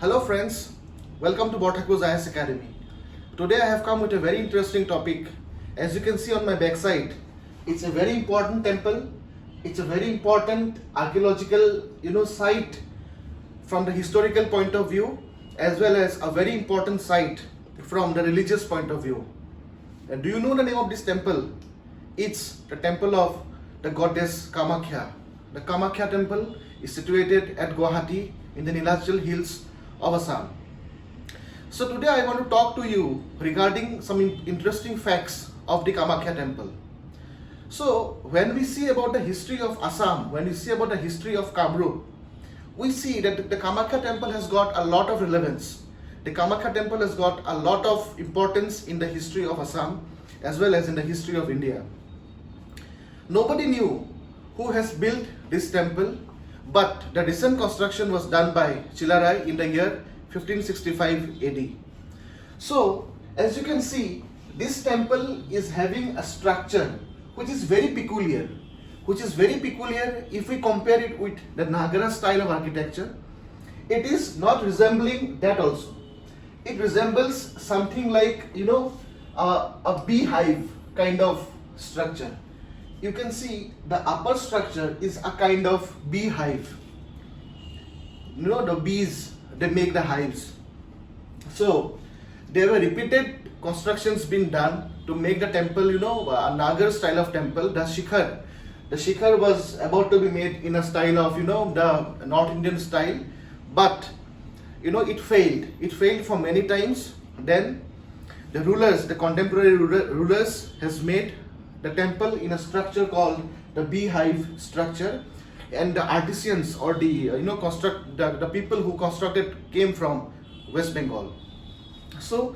Hello friends, welcome to Borthakur's IAS Academy. Today I have come with a very interesting topic. As you can see on my backside, it's a very important temple. It's a very important archaeological site from the historical point of view, as well as a very important site from the religious point of view. And do you know the name of this temple? It's the temple of the goddess Kamakhya. The Kamakhya temple is situated at Guwahati in the Nilachal hills of Assam. So today I want to talk to you regarding some interesting facts of the Kamakhya temple. So when we see about the history of Assam, when we see about the history of Kamrup, we see that the Kamakhya temple has got a lot of relevance. The Kamakhya temple has got a lot of importance in the history of Assam as well as in the history of India. Nobody knew who has built this temple, but the recent construction was done by Chilarai in the year 1565 AD. So, as you can see, this temple is having a structure which is very peculiar. If we compare it with the Nagara style of architecture. It is not resembling that also. It resembles something like, a beehive kind of structure. You can see the upper structure is a kind of beehive. The bees, they make the hives. So there were repeated constructions being done to make the temple, a Nagar style of temple. The shikhar was about to be made in a style of, the North Indian style, but it failed. It failed for many times. Then the rulers, the contemporary rulers, has made the temple in a structure called the beehive structure, and the artisans or the people who constructed came from West Bengal. So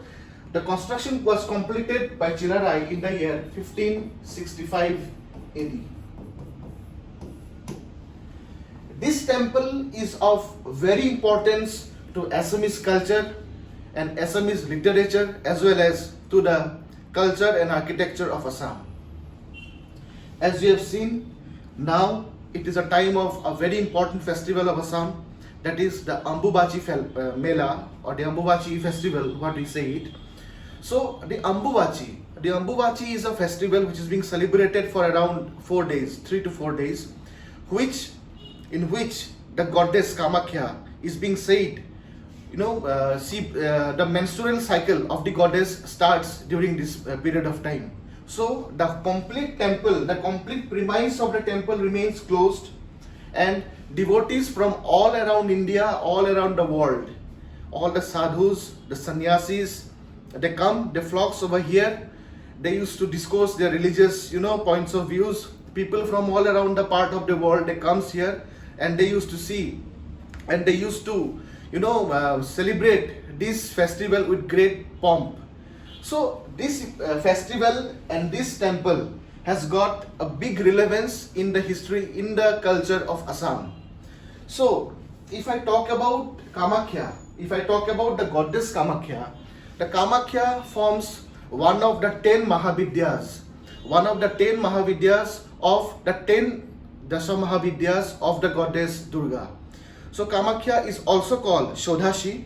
the construction was completed by Chilarai in the year 1565 AD. This temple is of very importance to Assamese culture and Assamese literature as well as to the culture and architecture of Assam. As you have seen, now it is a time of a very important festival of Assam, that is the Ambubachi Mela or the Ambubachi festival, what we say it. So the Ambubachi is a festival which is being celebrated for around 4 days, 3 to 4 days, in which the goddess Kamakhya is being said, the menstrual cycle of the goddess starts during this period of time. So the complete temple, the complete premise of the temple remains closed, and devotees from all around India, all around the world, all the sadhus, the sannyasis, they come, they flocks over here. They used to discourse their religious, points of views. People from all around the part of the world, they comes here and they used to see, and they used to, celebrate this festival with great pomp. So this festival and this temple has got a big relevance in the history, in the culture of Assam. So if I talk about Kamakhya, if I talk about the goddess Kamakhya, the Kamakhya forms one of the 10 Mahavidyas, of the 10 Dasamahavidyas of the goddess Durga. So Kamakhya is also called Shodhashi.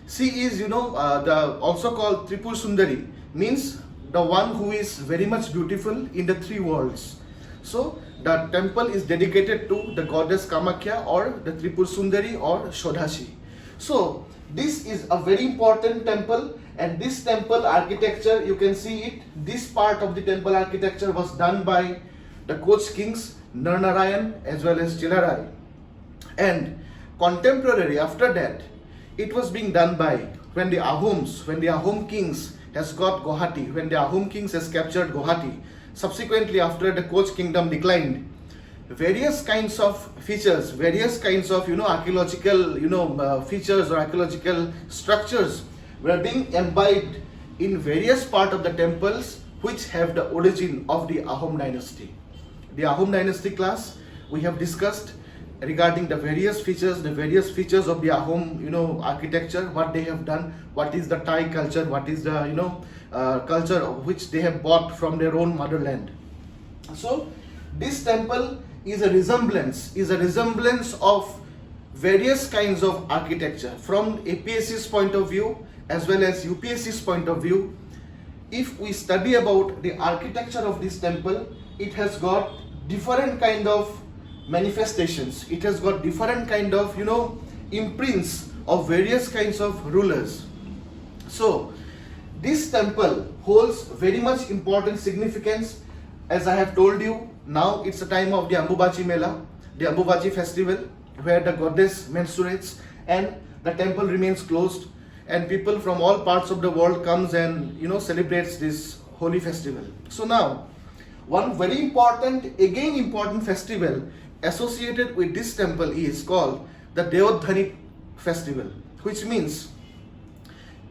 She is, also called Tripur Sundari, means the one who is very much beautiful in the 3 worlds. So the temple is dedicated to the goddess Kamakhya or the Tripur Sundari or Shodhashi. So this is a very important temple, and this temple architecture, you can see it, this part of the temple architecture was done by the Koch kings Narnarayan as well as Chilarai. And contemporary after that, it was being done by when the Ahom kings has got Guwahati, when the Ahom kings has captured Guwahati. Subsequently, after the Koch kingdom declined, various kinds of features, archaeological, features or archaeological structures were being imbibed in various part of the temples which have the origin of the Ahom dynasty. The Ahom dynasty class we have discussed regarding the various features of the Ahom, architecture, what they have done, what is the Thai culture, what is the, culture which they have bought from their own motherland. So this temple is a resemblance of various kinds of architecture from APSC's point of view as well as UPSC's point of view. If we study about the architecture of this temple, it has got different kind of manifestations. It has got different kind of, imprints of various kinds of rulers. So this temple holds very much important significance. As I have told you, now it's the time of the Ambubachi Mela, the Ambubachi Festival, where the goddess menstruates and the temple remains closed, and people from all parts of the world comes and celebrates this holy festival. So now, one very important festival associated with this temple is called the Devadhani Festival, which means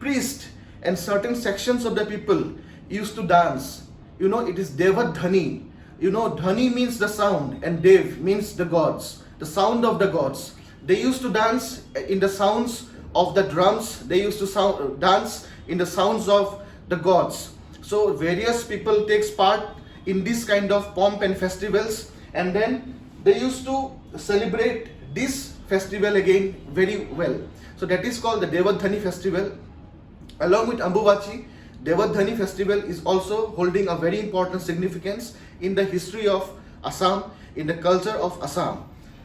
priests and certain sections of the people used to dance. It is Devadhani. Dhani means the sound and Dev means the gods, the sound of the gods. They used to dance in the sounds of the drums. They used to dance in the sounds of the gods. So various people takes part in this kind of pomp and festivals, and then they used to celebrate this festival again very well. So that is called the Devadhani Festival. Along with Ambubachi, Devadhani Festival is also holding a very important significance in the history of Assam, in the culture of Assam.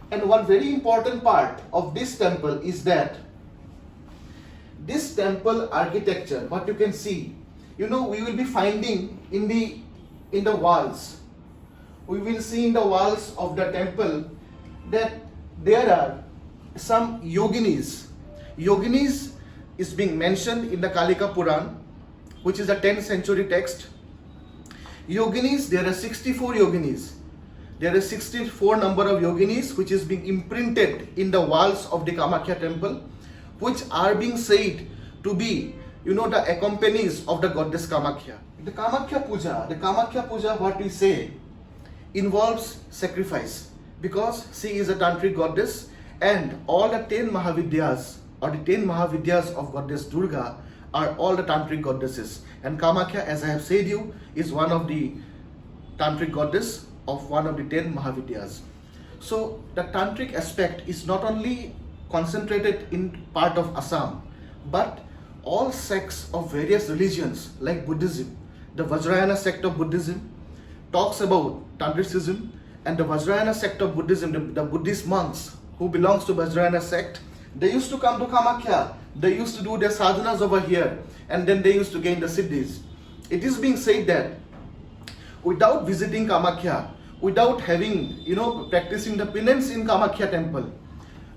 And one very important part of this temple is that this temple architecture, what you can see, we will be finding in the walls. We will see in the walls of the temple that there are some yoginis. Yoginis is being mentioned in the Kalika Puran, which is a 10th century text. Yoginis, there are 64 yoginis. There are 64 number of yoginis which is being imprinted in the walls of the Kamakhya temple, which are being said to be, the accompanies of the goddess Kamakhya. The Kamakhya Puja, what we say, involves sacrifice, because she is a tantric goddess, and all the 10 Mahavidyas or the 10 Mahavidyas of goddess Durga are all the tantric goddesses, and Kamakhya, as I have said you, is one of the tantric goddess of one of the 10 Mahavidyas. So the tantric aspect is not only concentrated in part of Assam, but all sects of various religions like Buddhism. The Vajrayana sect of Buddhism talks about tantricism, and the Vajrayana sect of Buddhism, the Buddhist monks who belongs to Vajrayana sect, they used to come to Kamakhya. They used to do their sadhanas over here, and then they used to gain the siddhis. It is being said that without visiting Kamakhya, without having, practicing the penance in Kamakhya temple,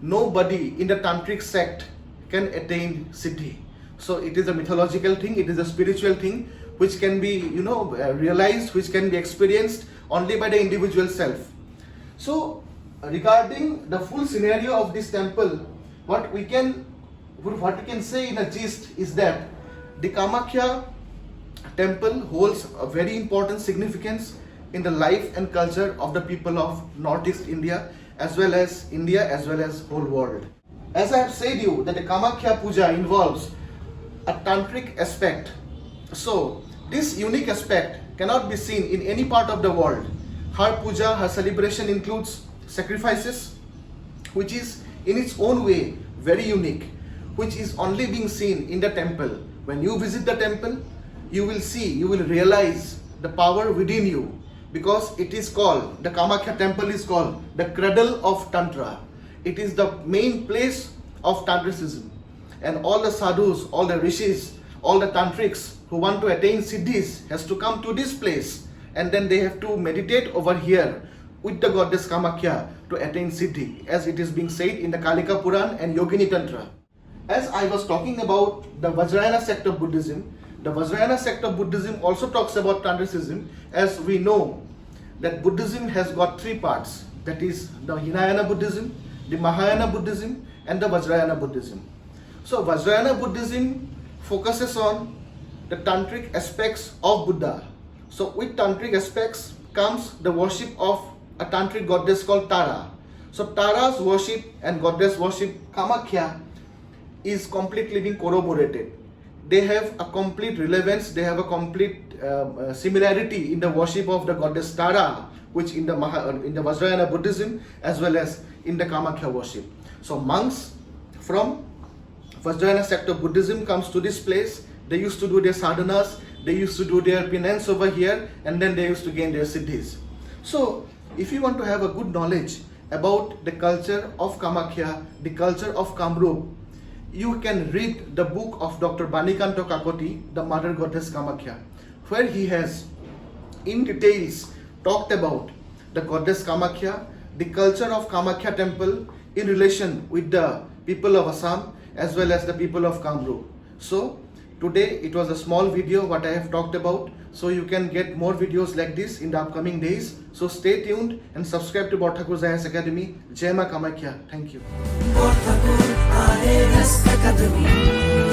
nobody in the tantric sect can attain siddhi. So it is a mythological thing, it is a spiritual thing which can be, realized, which can be experienced only by the individual self. So regarding the full scenario of this temple, what we can say in a gist is that the Kamakhya temple holds a very important significance in the life and culture of the people of Northeast India as well as whole world. As I have said you that the Kamakhya Puja involves a tantric aspect. So this unique aspect cannot be seen in any part of the world. Her puja, her celebration includes sacrifices, which is in its own way very unique, which is only being seen in the temple. When you visit the temple, you will realize the power within you, because it is called, the Kamakhya temple is called the Cradle of Tantra. It is the main place of tantricism, and all the sadhus, all the rishis, all the tantrics who want to attain siddhis has to come to this place, and then they have to meditate over here with the goddess Kamakhya to attain siddhi, as it is being said in the Kalika Puran and Yogini Tantra. As I was talking about the Vajrayana sect of Buddhism, the Vajrayana sect of Buddhism also talks about tantricism. As we know that Buddhism has got three parts, that is the Hinayana Buddhism, the Mahayana Buddhism, and the Vajrayana Buddhism. So Vajrayana Buddhism focuses on the tantric aspects of Buddha. So with tantric aspects comes the worship of a tantric goddess called Tara. So Tara's worship and goddess worship Kamakhya is completely being corroborated. They have a complete relevance, they have a complete similarity in the worship of the goddess Tara, which in the Vajrayana Buddhism as well as in the Kamakhya worship. So monks from Vajrayana sect of Buddhism comes to this place. They used to do their sadhanas, they used to do their penance over here, and then they used to gain their siddhis. So if you want to have a good knowledge about the culture of Kamakhya, the culture of Kamrup, you can read the book of Dr. Banikanto Kakoti, the mother goddess Kamakhya, where he has in details talked about the goddess Kamakhya, the culture of Kamakhya temple in relation with the people of Assam as well as the people of Kamrup. So today it was a small video what I have talked about. So you can get more videos like this in the upcoming days. So stay tuned and subscribe to Borthakur's IAS Academy. Jai Ma Kamakhya. Thank you. Borthakur IAS Academy.